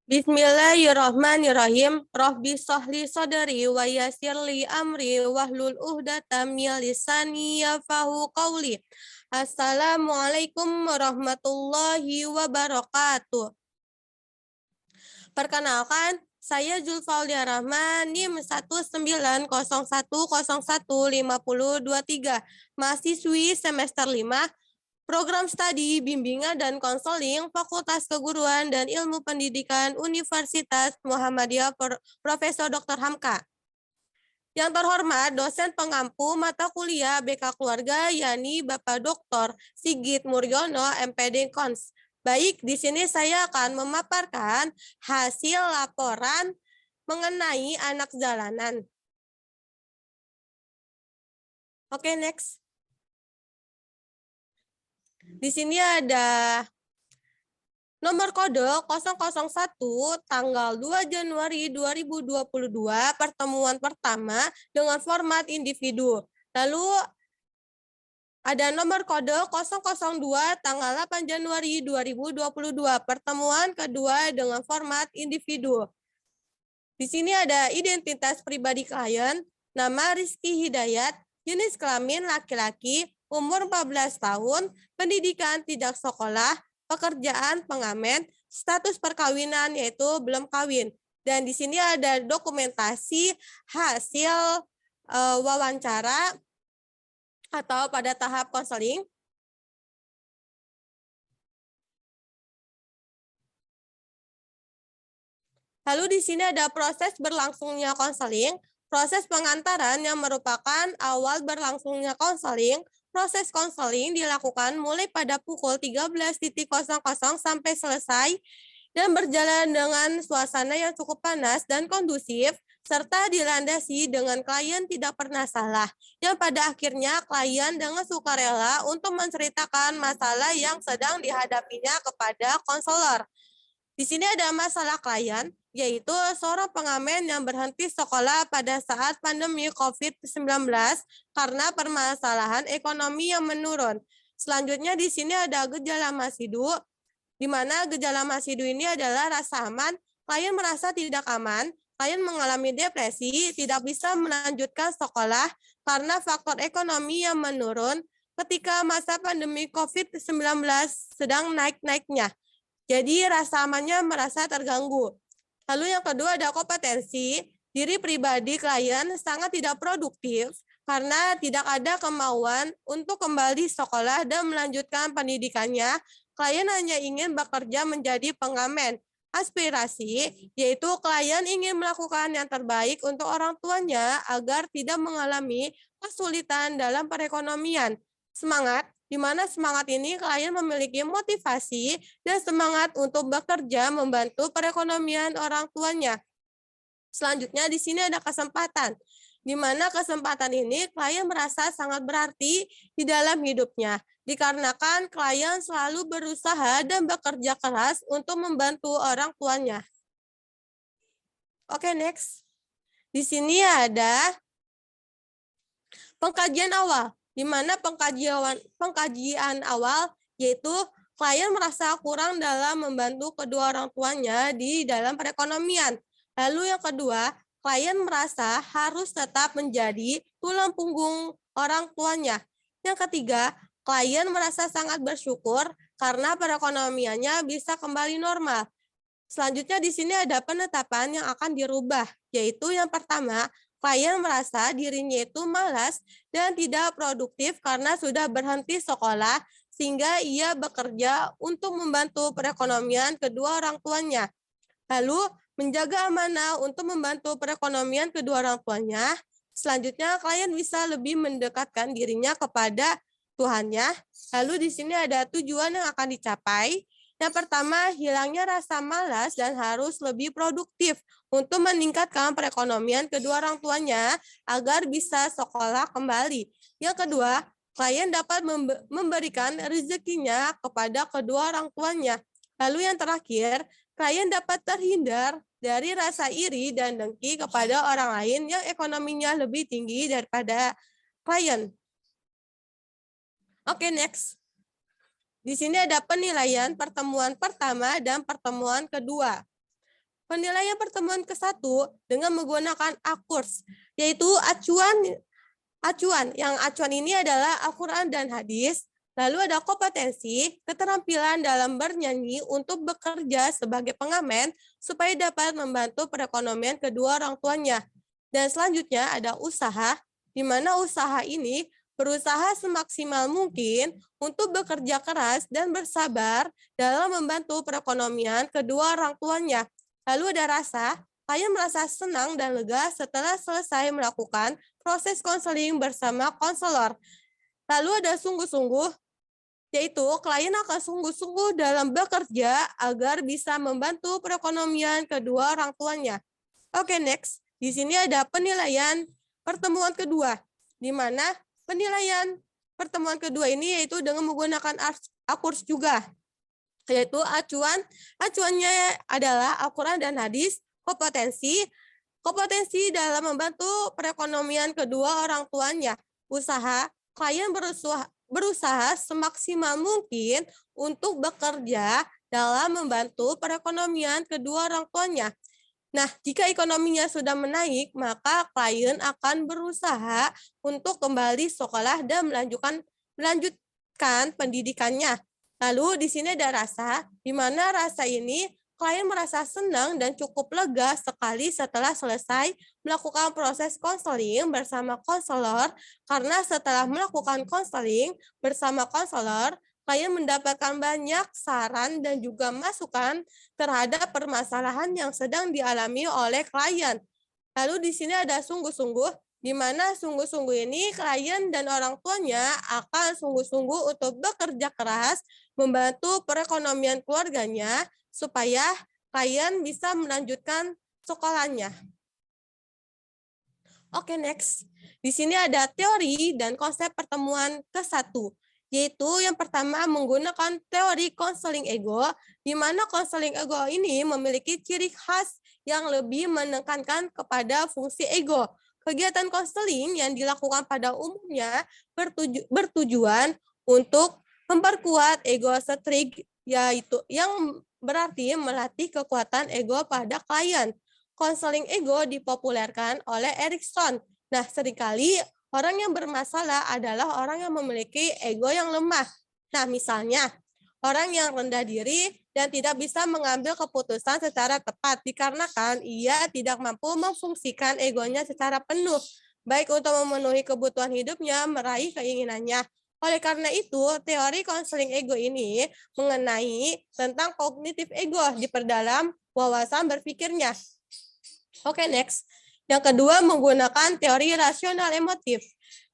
Bismillahirrahmanirrahim. Rabbi sholli sadri wa yassirli amri wahlul 'uqdatam min lisani yafqahu qawli. Assalamualaikum warahmatullahi wabarakatuh. Perkenalkan, saya Zulfaulia Rahman, NIM 19010150223, mahasiswi semester 5, Program Studi Bimbingan dan Konseling Fakultas Keguruan dan Ilmu Pendidikan Universitas Muhammadiyah Profesor Dr. Hamka. Yang terhormat dosen pengampu mata kuliah BK Keluarga yakni Bapak Dr. Sigit Muryono MPD Kons. Baik, di sini saya akan memaparkan hasil laporan mengenai anak jalanan. Oke, next. Di sini ada nomor kode 001 tanggal 2 Januari 2022 pertemuan pertama dengan format individu. Lalu ada nomor kode 002 tanggal 8 Januari 2022 pertemuan kedua dengan format individu. Di sini ada identitas pribadi klien, nama Rizky Hidayat, jenis kelamin laki-laki, umur 14 tahun, pendidikan tidak sekolah, pekerjaan pengamen, status perkawinan yaitu belum kawin. Dan di sini ada dokumentasi hasil wawancara atau pada tahap konseling. Lalu di sini ada proses berlangsungnya konseling, proses pengantaran yang merupakan awal berlangsungnya konseling. Proses konseling dilakukan mulai pada pukul 13.00 sampai selesai dan berjalan dengan suasana yang cukup panas dan kondusif, serta dilandasi dengan klien tidak pernah salah, yang pada akhirnya klien dengan sukarela untuk menceritakan masalah yang sedang dihadapinya kepada konselor. Di sini ada masalah klien, yaitu seorang pengamen yang berhenti sekolah pada saat pandemi COVID-19 karena permasalahan ekonomi yang menurun. Selanjutnya di sini ada gejala masidu, di mana gejala masidu ini adalah rasa aman, klien merasa tidak aman, klien mengalami depresi, tidak bisa melanjutkan sekolah karena faktor ekonomi yang menurun ketika masa pandemi COVID-19 sedang naik-naiknya. Jadi rasa amannya merasa terganggu. Lalu yang kedua ada kompetensi. Diri pribadi klien sangat tidak produktif karena tidak ada kemauan untuk kembali sekolah dan melanjutkan pendidikannya. Klien hanya ingin bekerja menjadi pengamen. Aspirasi, yaitu klien ingin melakukan yang terbaik untuk orang tuanya agar tidak mengalami kesulitan dalam perekonomian. Semangat, di mana semangat ini klien memiliki motivasi dan semangat untuk bekerja membantu perekonomian orang tuanya. Selanjutnya di sini ada kesempatan, di mana kesempatan ini klien merasa sangat berarti di dalam hidupnya, dikarenakan klien selalu berusaha dan bekerja keras untuk membantu orang tuanya. Oke, next. Di sini ada pengkajian awal, di mana pengkajian awal yaitu klien merasa kurang dalam membantu kedua orang tuanya di dalam perekonomian. Lalu yang kedua, klien merasa harus tetap menjadi tulang punggung orang tuanya. Yang ketiga, klien merasa sangat bersyukur karena perekonomiannya bisa kembali normal. Selanjutnya di sini ada penetapan yang akan dirubah, yaitu yang pertama, klien merasa dirinya itu malas dan tidak produktif karena sudah berhenti sekolah sehingga ia bekerja untuk membantu perekonomian kedua orang tuanya. Lalu menjaga amanah untuk membantu perekonomian kedua orang tuanya. Selanjutnya klien bisa lebih mendekatkan dirinya kepada Tuhannya. Lalu di sini ada tujuan yang akan dicapai. Yang pertama, hilangnya rasa malas dan harus lebih produktif untuk meningkatkan perekonomian kedua orang tuanya agar bisa sekolah kembali. Yang kedua, klien dapat memberikan rezekinya kepada kedua orang tuanya. Lalu yang terakhir, klien dapat terhindar dari rasa iri dan dengki kepada orang lain yang ekonominya lebih tinggi daripada klien. Oke, next. Di sini ada penilaian pertemuan pertama dan pertemuan kedua. penilaian pertemuan ke-1 dengan menggunakan AKURS, yaitu acuan. Yang acuan ini adalah Al-Quran dan hadis. Lalu ada kompetensi, keterampilan dalam bernyanyi untuk bekerja sebagai pengamen supaya dapat membantu perekonomian kedua orang tuanya. Dan selanjutnya ada usaha, di mana usaha ini berusaha semaksimal mungkin untuk bekerja keras dan bersabar dalam membantu perekonomian kedua orang tuanya. Lalu ada rasa, klien merasa senang dan lega setelah selesai melakukan proses konseling bersama konselor. Lalu ada sungguh-sungguh, yaitu klien akan sungguh-sungguh dalam bekerja agar bisa membantu perekonomian kedua orang tuanya. Oke, next. Di sini ada penilaian pertemuan kedua, di mana penilaian pertemuan kedua ini yaitu dengan menggunakan AKURS juga, yaitu acuannya adalah Al-Quran dan hadis, kompetensi dalam membantu perekonomian kedua orang tuanya, usaha, klien berusaha semaksimal mungkin untuk bekerja dalam membantu perekonomian kedua orang tuanya. Nah, jika ekonominya sudah menaik, maka klien akan berusaha untuk kembali sekolah dan melanjutkan pendidikannya. Lalu di sini ada rasa, di mana rasa ini klien merasa senang dan cukup lega sekali setelah selesai melakukan proses konseling bersama konselor, karena setelah melakukan konseling bersama konselor, klien mendapatkan banyak saran dan juga masukan terhadap permasalahan yang sedang dialami oleh klien. Lalu di sini ada sungguh-sungguh, di mana sungguh-sungguh ini klien dan orang tuanya akan sungguh-sungguh untuk bekerja keras membantu perekonomian keluarganya supaya klien bisa melanjutkan sekolahnya. Oke, next. Di sini ada teori dan konsep pertemuan ke-1, yaitu yang pertama menggunakan teori konseling ego, di mana konseling ego ini memiliki ciri khas yang lebih menekankan kepada fungsi ego. Kegiatan konseling yang dilakukan pada umumnya bertujuan untuk memperkuat ego setrik, yaitu yang berarti melatih kekuatan ego pada klien. Konseling ego dipopulerkan oleh Erikson. Nah, seringkali orang yang bermasalah adalah orang yang memiliki ego yang lemah. Nah, misalnya, orang yang rendah diri dan tidak bisa mengambil keputusan secara tepat dikarenakan ia tidak mampu memfungsikan egonya secara penuh, baik untuk memenuhi kebutuhan hidupnya, meraih keinginannya. Oleh karena itu, teori konseling ego ini mengenai tentang kognitif ego diperdalam wawasan berpikirnya. Oke, next. Yang kedua, menggunakan teori rasional emotif,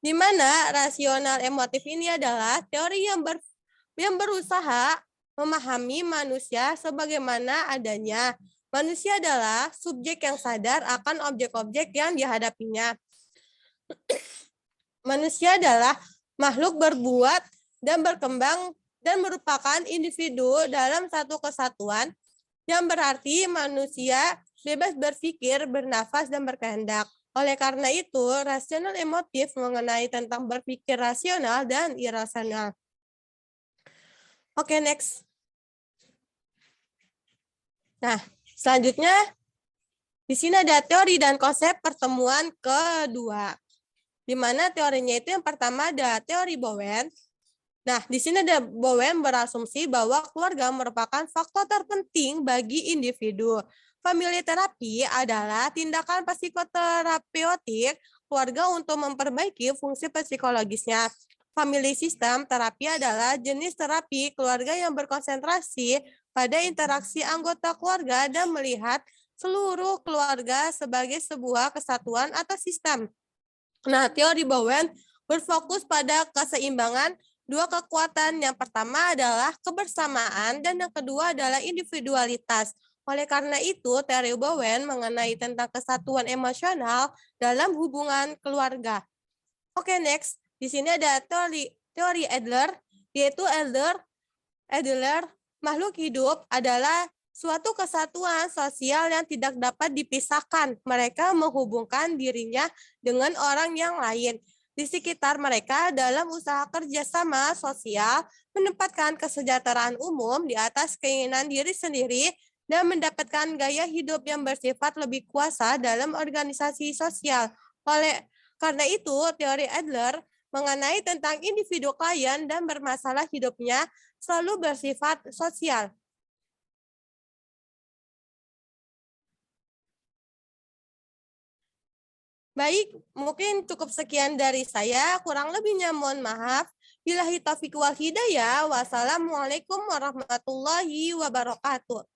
di mana rasional emotif ini adalah teori yang berusaha memahami manusia sebagaimana adanya. Manusia adalah subjek yang sadar akan objek-objek yang dihadapinya. Manusia adalah makhluk berbuat dan berkembang dan merupakan individu dalam satu kesatuan, yang berarti manusia bebas berpikir, bernafas, dan berkehendak. Oleh karena itu, rasional emotif mengenai tentang berpikir rasional dan irasional. Oke, next. Nah, selanjutnya di sini ada teori dan konsep pertemuan kedua, di mana teorinya itu yang pertama ada teori Bowen. Nah, di sini ada Bowen berasumsi bahwa keluarga merupakan faktor terpenting bagi individu. Family terapi adalah tindakan psikoterapeutik keluarga untuk memperbaiki fungsi psikologisnya. Family system terapi adalah jenis terapi keluarga yang berkonsentrasi pada interaksi anggota keluarga dan melihat seluruh keluarga sebagai sebuah kesatuan atau sistem. Nah, teori Bowen berfokus pada keseimbangan dua kekuatan. Yang pertama adalah kebersamaan dan yang kedua adalah individualitas. Oleh karena itu, teori Bowen mengenai tentang kesatuan emosional dalam hubungan keluarga. Oke, next. Di sini ada teori Adler, yaitu Adler, makhluk hidup adalah suatu kesatuan sosial yang tidak dapat dipisahkan. Mereka menghubungkan dirinya dengan orang yang lain di sekitar mereka dalam usaha kerjasama sosial, menempatkan kesejahteraan umum di atas keinginan diri sendiri, dan mendapatkan gaya hidup yang bersifat lebih kuasa dalam organisasi sosial. Karena itu, teori Adler mengenai tentang individu klien dan bermasalah hidupnya selalu bersifat sosial. Baik, mungkin cukup sekian dari saya. Kurang lebihnya mohon maaf. Billahi taufiq wal hidayah. Wassalamualaikum warahmatullahi wabarakatuh.